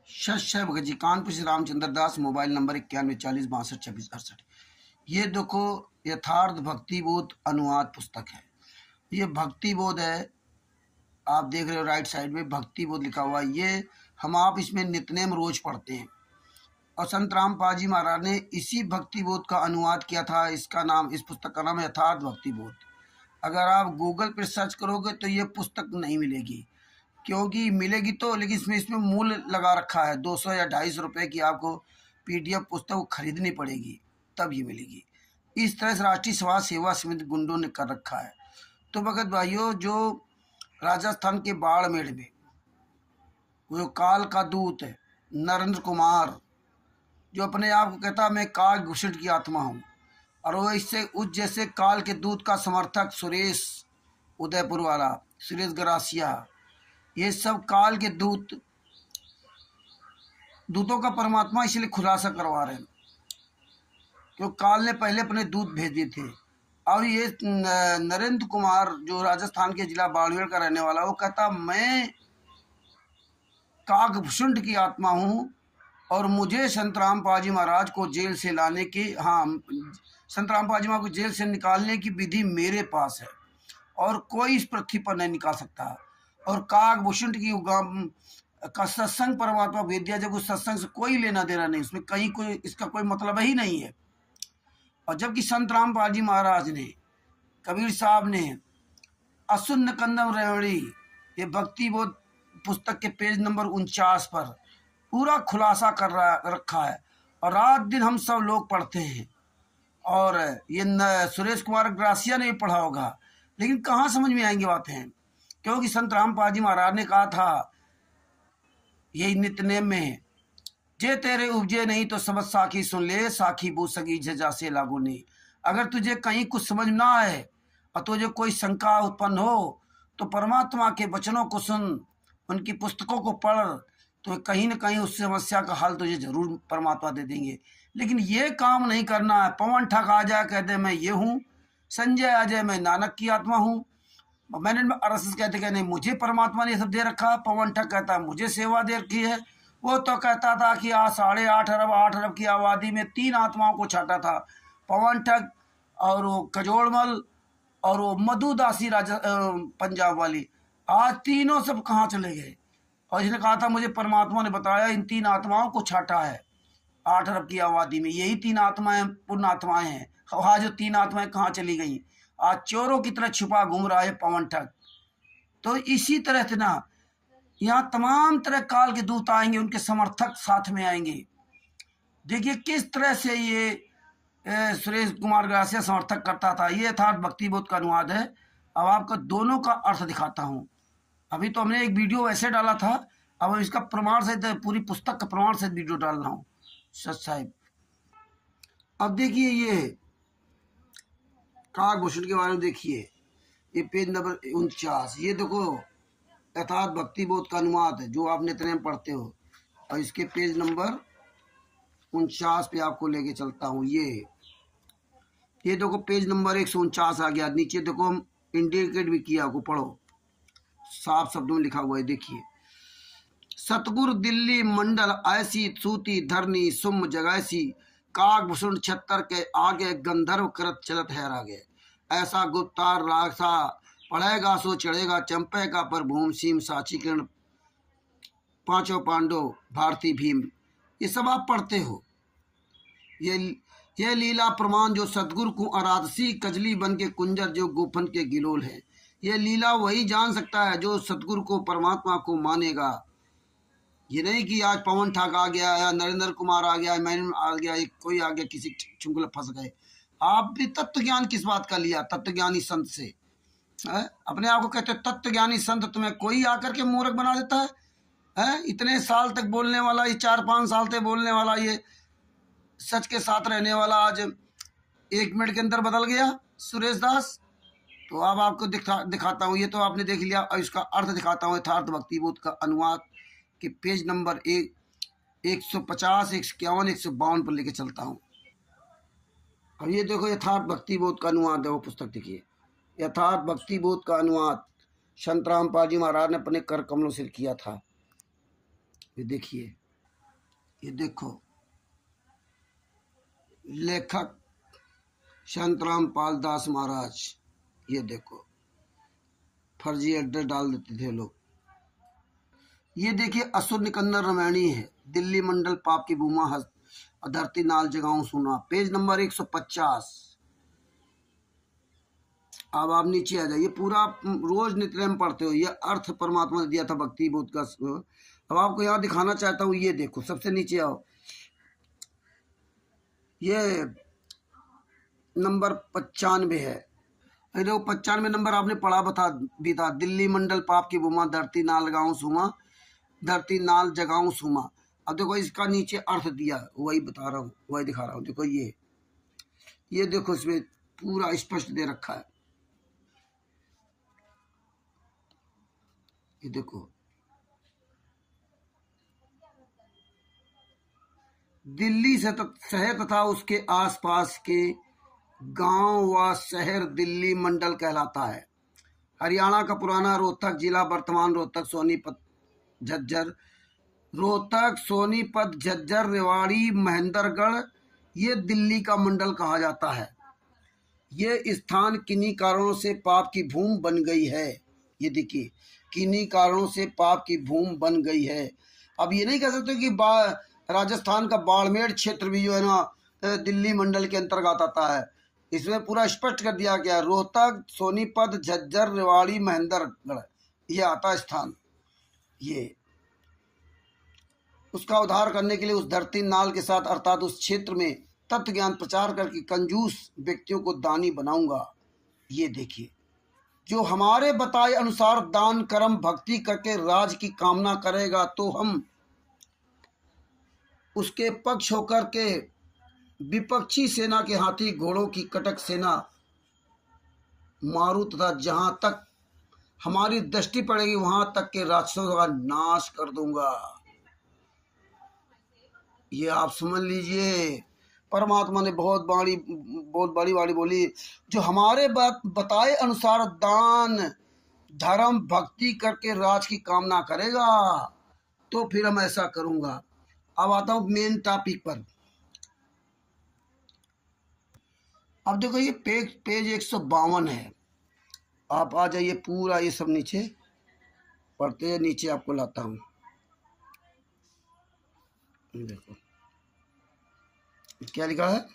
शश भगत जी, कानपुर से रामचंद्र दास, mobile number 9140622668। ये देखो, यथार्थ भक्तिबोध अनुवाद पुस्तक है। ये भक्तिबोध है, आप देख रहे हो राइट साइड में भक्तिबोध लिखा हुआ है। ये हम आप इसमें नित्यनेम रोज पढ़ते हैं। और संत रामपाल जी महाराज ने इसी भक्तिबोध का अनुवाद किया था। इसका नाम, इस पुस्तक का नाम है यथार्थ भक्तिबोध। अगर आप गूगल पर सर्च करोगे तो ये पुस्तक नहीं मिलेगी, क्योंकि मिलेगी तो, लेकिन इसमें मूल्य लगा रखा है 200 या 250 रुपये की। आपको पीडीएफ पुस्तक खरीदनी पड़ेगी तब ये मिलेगी। इस तरह से राष्ट्रीय समाज सेवा समिति गुंडों ने कर रखा है। तो भगत भाइयों, जो राजस्थान के बाड़मेर में वो काल का दूत है नरेंद्र कुमार, जो अपने आप को कहता मैं काल घुसट की आत्मा हूँ, और वो इससे उस जैसे काल के दूत का समर्थक सुरेश उदयपुर वाला, सुरेश गरासिया, ये सब काल के दूतों का परमात्मा इसलिए खुलासा करवा रहे हैं क्योंकि काल ने पहले अपने दूत भेज दिए थे। और ये नरेंद्र कुमार जो राजस्थान के जिला बाड़मेर का रहने वाला, वो कहता मैं काकभूषण की आत्मा हूँ और मुझे संत रामपाल जी महाराज को जेल से लाने की, संत रामपाल जी महाराज को जेल से निकालने की विधि मेरे पास है और कोई इस पृथ्वी पर नहीं निकाल सकता। और काकभूषण की का सत्संग परमात्मा भेज दिया, जब उस सत्संग से कोई लेना देना नहीं, उसमें कहीं कोई इसका कोई मतलब ही नहीं है। और जबकि संत रामपाल जी महाराज ने, कबीर साहब ने असुन्न कंदम रेवड़ी, ये भक्तिबोध पुस्तक के पेज नंबर 49 पर पूरा खुलासा कर रखा है और रात दिन हम सब लोग पढ़ते हैं। और ये सुरेश कुमार ग्रासिया ने भी पढ़ा होगा, लेकिन कहाँ समझ में आएंगी बातें, क्योंकि संत रामपाल जी महाराज ने कहा था यही नित्यनेम में, जे तेरे उपजे नहीं तो समझ साखी सुन ले, साखी बू सगी जजा से लागू नहीं। अगर तुझे कहीं कुछ समझ ना आए और तुझे कोई शंका उत्पन्न हो तो परमात्मा के वचनों को सुन, उनकी पुस्तकों को पढ़, तो कहीं ना कहीं उस समस्या का हल तुझे जरूर परमात्मा दे देंगे। लेकिन ये काम नहीं करना है। पवन ठग आ जाए कहते मैं ये हूँ, संजय आ जाए मैं नानक की आत्मा हूँ, मैंने आरएसएस कहते नहीं मुझे परमात्मा ने सब दे रखा। पवन ठग कहता मुझे सेवा दे रखी है। वो तो कहता था कि आज 8.5 अरब 8 अरब की आबादी में 3 आत्माओं को छाटा था, पवन ठग और वो कजोड़मल और वो मधुदासी राजा पंजाब वाली। आज तीनों सब कहाँ चले गए? और इसने कहा था मुझे परमात्मा ने बताया इन 3 आत्माओं को छाटा है 8 अरब की आबादी में। यही 3 आत्माएं पुण्य आत्माएं हैं। आज जो 3 आत्माएं कहाँ चली गई? आज चोरों की तरह छुपा घूम रहा है पवन ठग। तो इसी तरह से ना, यहाँ तमाम तरह काल के दूत आएंगे, उनके समर्थक साथ में आएंगे। देखिए किस तरह से ये सुरेश कुमार ग्रासिया समर्थक करता था। ये यथार्थ भक्तिबोध का अनुवाद है। अब आपको दोनों का अर्थ दिखाता हूँ। अभी तो हमने एक वीडियो ऐसे डाला था, अब इसका प्रमाण सहित पूरी पुस्तक का प्रमाण सहित वीडियो डाल रहा हूँ सच साहिब। अब देखिए ये काकभूषण के बारे में देखिए, ये पेज नंबर 49। ये देखो यथार्थ भक्तिबोध का अनुवाद है जो आप नित्यनेम पढ़ते हो, और इसके पेज नंबर 49 पे आपको लेके चलता हूँ। ये देखो पेज नंबर 149 आ गया। नीचे देखो हम इंडिकेट भी किया, आपको पढ़ो, साफ शब्दों में लिखा हुआ है। देखिए, सतगुरु दिल्ली मंडल ऐसी सूती धरनी सुम जगैसी, काकभूषण 76 के आगे गंधर्व करत चलत हैरा गए। ऐसा गुप्तार रासा पढ़ेगा सो चढ़ेगा चंपे का पर भूम सीम साची किरण 5 पांडव भारती भीम। ये सब आप पढ़ते हो। ये लीला प्रमाण जो सतगुरु को आराधसी कजली बन के कुंजर जो गोफन के गिलोल है। ये लीला वही जान सकता है जो सतगुरु को परमात्मा को मानेगा। ये नहीं कि आज पवन ठग आ गया या नरेंद्र कुमार आ गया, मैंने आ गया, कोई आ गया, किसी चुंगल फंस गए। आप भी तत्व ज्ञान किस बात का लिया? तत्व ज्ञानी संत से अपने आप को कहते तत्व ज्ञानी संत, तुम्हें कोई आकर के मूर्ख बना देता है? इतने साल तक बोलने वाला, ये 4-5 साल तक बोलने वाला, ये सच के साथ रहने वाला, आज 1 मिनट के अंदर बदल गया सुरेश दास। तो अब आपको दिखाता हूँ। ये तो आपने देख लिया, और इसका अर्थ दिखाता हूँ। यथार्थ भक्तिबोध का अनुवाद के पेज नंबर 150, 151, 152 पर लेके चलता हूँ। अब ये देखो यथार्थ भक्तिबोध का अनुवाद है, वो पुस्तक देखिए, यथार्थ भक्तिबोध का अनुवाद संत रामपाल जी महाराज ने अपने कर कमलों से किया था। ये देखिए, ये देखो, लेखक शांतराम पाल दास महाराज, ये देखो फर्जी एड्रेस डाल देते थे लोग। ये देखिए असुर निकंदर रामायणी है, दिल्ली मंडल पाप की भूमा हस्त, धरती नाल जगाऊं सुना, पेज नंबर 150। अब आप नीचे आ जाइए, पूरा आप रोज नित्य में पढ़ते हो, ये अर्थ परमात्मा ने दिया था भक्ति बोध का। अब आपको यहाँ दिखाना चाहता हूँ, ये देखो सबसे नीचे आओ, ये नंबर 95 है। देखो 95 नंबर आपने पढ़ा बता भी था, दिल्ली मंडल पाप की भूमा, धरती नाल लगाऊं सुमा, धरती नाल जगाऊं सुमा। अब देखो इसका नीचे अर्थ दिया, वही बता रहा हूँ, वही दिखा रहा हूँ। देखो ये देखो इसमें पूरा स्पष्ट दे रखा है। ये देखो, दिल्ली से शहर तथा उसके आसपास के गांव व शहर दिल्ली मंडल कहलाता है। हरियाणा का पुराना रोहतक जिला, वर्तमान रोहतक, सोनीपत, झज्जर, रोहतक, सोनीपत, झज्जर, रेवाड़ी, महेंद्रगढ़, ये दिल्ली का मंडल कहा जाता है। ये स्थान किन्हीं कारणों से पाप की भूमि बन गई है। ये देखिए, किन्हीं कारणों से पाप की भूमि बन गई है। अब ये नहीं कह सकते कि राजस्थान का बाड़मेर क्षेत्र भी जो है ना दिल्ली मंडल के अंतर्गत आता है। इसमें पूरा स्पष्ट कर दिया गया, रोहतक, सोनीपत, झज्जर, रेवाड़ी, महेंद्रगढ़, ये आता स्थान। ये उसका उद्धार करने के लिए उस धरती नाल के साथ अर्थात उस क्षेत्र में तत्व ज्ञान प्रचार करके कंजूस व्यक्तियों को दानी बनाऊंगा। ये देखिए, जो हमारे बताए अनुसार दान कर्म भक्ति करके राज की कामना करेगा तो हम उसके पक्ष होकर के विपक्षी सेना के हाथी घोड़ों की कटक सेना मारू तथा जहां तक हमारी दृष्टि पड़ेगी वहां तक के राक्षसों का नाश कर दूंगा। ये आप समझ लीजिए, परमात्मा ने बहुत बड़ी बाड़ी बोली, जो हमारे बताए अनुसार दान धर्म भक्ति करके राज की कामना करेगा तो फिर हम ऐसा करूंगा। अब आता हूं मेन टॉपिक पर। अब देखो ये पेज 152 है। आप आ जाइए, पूरा ये सब नीचे पढ़ते हैं, नीचे आपको लाता हूं। देखो क्या लिखा है,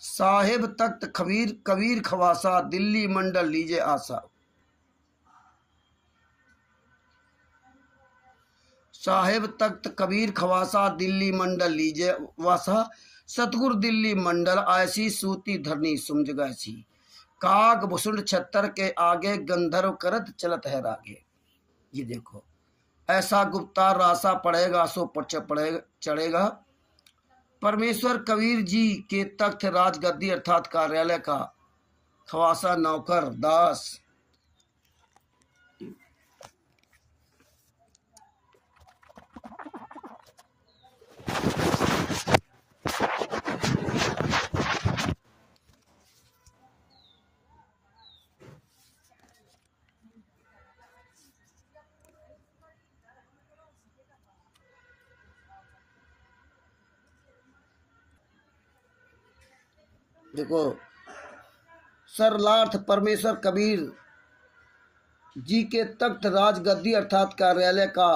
साहेब तख्त कबीर खवासा, दिल्ली मंडल लीजे आशा। साहेब तख्त कबीर खवासा, दिल्ली मंडल लीजे वासा, सतगुरु दिल्ली मंडल ऐसी सूती धरनी सुमझ गैसी, काग भुसुंड छत्तर के आगे, गंधर्व करत चलत है रागे। ये देखो, ऐसा गुप्ता रासा पड़ेगा सो चढ़ेगा परमेश्वर कबीर जी के तख्त राजगद्दी अर्थात कार्यालय का खवासा नौकर दास। देखो, सरलार्थ परमेश्वर कबीर जी के तख्त राजगद्दी अर्थात कार्यालय का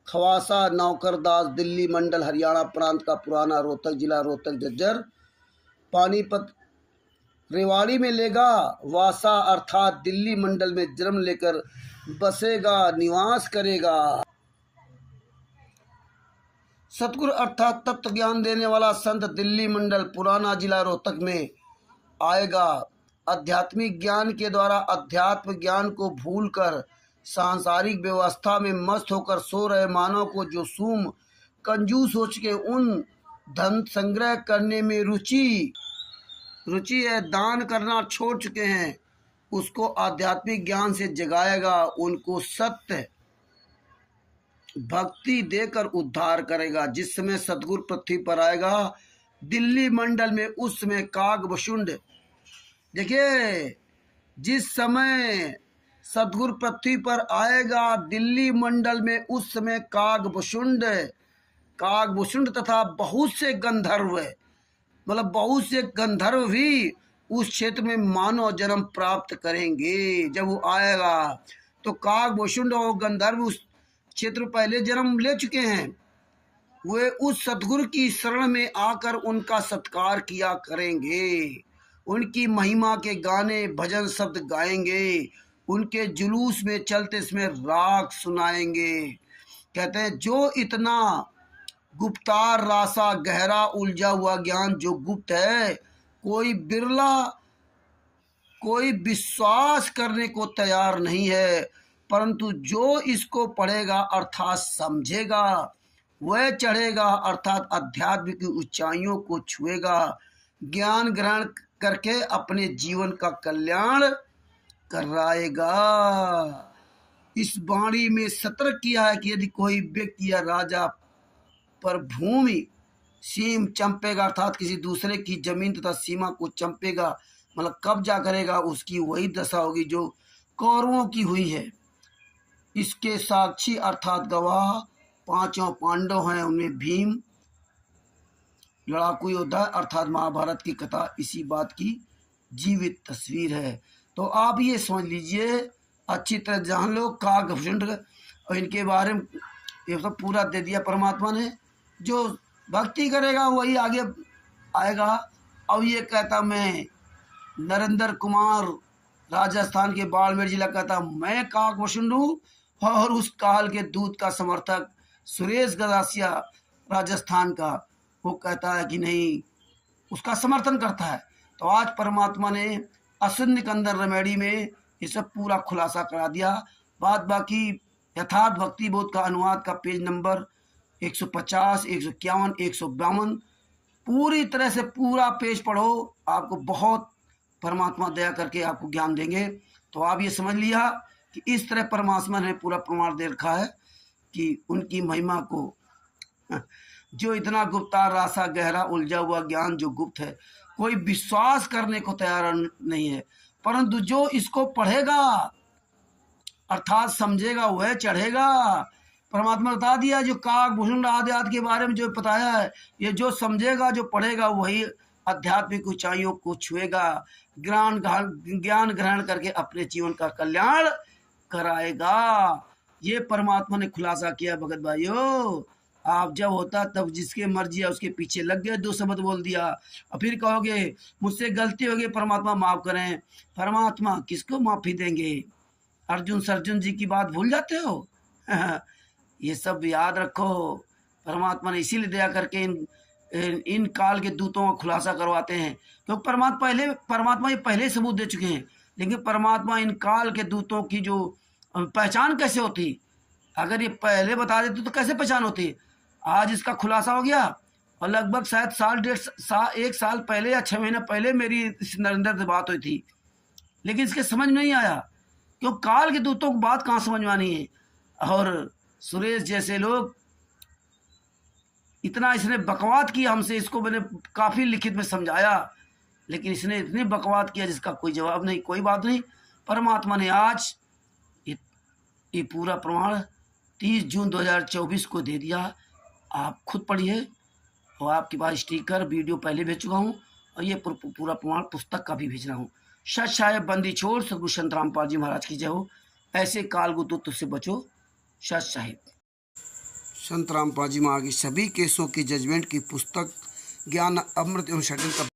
खवासा नौकरदास, दिल्ली मंडल हरियाणा प्रांत का पुराना रोहतक जिला, रोहतक, झज्जर, पानीपत, रेवाड़ी में लेगा वासा अर्थात दिल्ली मंडल में जन्म लेकर बसेगा, निवास करेगा। सतगुरु अर्थात तत्व ज्ञान देने वाला संत दिल्ली मंडल पुराना जिला रोहतक में आएगा। आध्यात्मिक ज्ञान के द्वारा अध्यात्म ज्ञान को भूलकर सांसारिक व्यवस्था में मस्त होकर सो रहे मानव को जो सूम कंजूस हो चुके, उन धन संग्रह करने में रुचि है, दान करना छोड़ चुके हैं, उसको आध्यात्मिक ज्ञान से जगाएगा, उनको सत्य भक्ति देकर उद्धार करेगा। जिस समय सतगुरु पृथ्वी पर आएगा दिल्ली मंडल में, उस समय कागभुसुंड, देखिए जिस समय सतगुरु पृथ्वी पर आएगा दिल्ली मंडल में, उस समय कागभुसुंड काकभूषण तथा बहुत से गंधर्व, मतलब बहुत से गंधर्व भी उस क्षेत्र में मानव जन्म प्राप्त करेंगे। जब वो आएगा तो काकभूषण और गंधर्व उस क्षेत्र पहले जन्म ले चुके हैं, वे उस सतगुरु की शरण में आकर उनका सत्कार किया करेंगे, उनकी महिमा के गाने भजन शब्द गाएंगे, उनके जुलूस में चलते इसमें राग सुनाएंगे। कहते हैं जो इतना गुप्तार रासा गहरा उलझा हुआ ज्ञान जो गुप्त है, कोई बिरला, कोई विश्वास करने को तैयार नहीं है, परंतु जो इसको पढ़ेगा अर्थात समझेगा वह चढ़ेगा, अर्थात अध्यात्म की ऊंचाइयों को छुएगा, ज्ञान ग्रहण करके अपने जीवन का कल्याण कराएगा। इस वाणी में सतर्क किया है कि यदि कोई व्यक्ति या राजा पर भूमि सीम चंपेगा, अर्थात किसी दूसरे की जमीन तथा सीमा को चंपेगा, मतलब कब्जा करेगा, उसकी वही दशा होगी जो कौरवों की हुई है। इसके साक्षी अर्थात गवाह पांचों पांडव हैं, उनमें भीम लड़ाकू योद्धा अर्थात महाभारत की कथा इसी बात की जीवित तस्वीर है। तो आप ये समझ लीजिए, अच्छी तरह जान लो काकभूषण और इनके बारे में ये सब पूरा दे दिया परमात्मा ने। जो भक्ति करेगा वही आगे आएगा। अब ये कहता मैं नरेंद्र कुमार राजस्थान के बाड़मेर जिला कहता मैं काकभूषण हूँ, और उस काल के दूत का समर्थक सुरेश गदासिया राजस्थान का, वो कहता है कि नहीं, उसका समर्थन करता है। तो आज परमात्मा ने अश्विन निकंदन रमेड़ी में ये सब पूरा खुलासा करा दिया। बात बाकी यथार्थ भक्ति बोध का अनुवाद का पेज नंबर 150, 151, 152 पूरी तरह से पूरा पेज पढ़ो, आपको बहुत परमात्मा दया करके आपको ज्ञान देंगे। तो आप ये समझ लिया कि इस तरह परमात्मा ने पूरा प्रमाण दे रखा है कि उनकी महिमा को, जो इतना गुप्तार रासा गहरा उलझा हुआ ज्ञान जो गुप्त है, कोई विश्वास करने को तैयार नहीं है, परंतु जो इसको पढ़ेगा अर्थात समझेगा वह चढ़ेगा। परमात्मा बता दिया जो काकभूषण आदि आदि के बारे में जो बताया है, ये जो समझेगा जो पढ़ेगा वही आध्यात्मिक ऊंचाइयों को छुएगा, ज्ञान ग्रहण करके अपने जीवन का कल्याण कराएगा। ये परमात्मा ने खुलासा किया भगत भाइयों। आप जब होता तब जिसके मर्जी है उसके पीछे लग गए, दो शब्द बोल दिया और फिर कहोगे मुझसे गलती हो गई परमात्मा माफ करें। परमात्मा किसको माफी देंगे? अर्जुन सर्जुन जी की बात भूल जाते हो? ये सब याद रखो। परमात्मा ने इसीलिए दया करके इन काल के दूतों का खुलासा करवाते हैं, क्योंकि परमात्मा ये पहले सबूत दे चुके हैं। लेकिन परमात्मा इन काल के दूतों की जो पहचान कैसे होती, अगर ये पहले बता देते तो कैसे पहचान होती? आज इसका खुलासा हो गया, और लगभग शायद एक साल पहले या 6 महीने पहले मेरी नरेंद्र से बात हुई थी, लेकिन इसके समझ में नहीं आया, क्यों काल के दूतों को बात कहाँ समझ में आनी है। और सुरेश जैसे लोग इतना इसने बकवाद किया हमसे, इसको मैंने काफ़ी लिखित में समझाया, लेकिन इसने इतनी बकवाद किया जिसका कोई जवाब नहीं। कोई बात नहीं, परमात्मा ने आज ये पूरा प्रमाण 30 जून 2024 को दे दिया। आप खुद पढ़िए, और आपके पास स्टिकर वीडियो पहले भेज चुका हूँ, और ये पूरा प्रमाण पुस्तक का भी भेज रहा हूँ। सच साहेब बंदी छोड़, सदगुरु संत रामपाल जी महाराज की जय हो। ऐसे कालगुतुत्व से बचो। सच साहेब संत रामपाल जी महाराज की सभी केसों की जजमेंट की पुस्तक ज्ञान अमृत एवं षड्यंत्र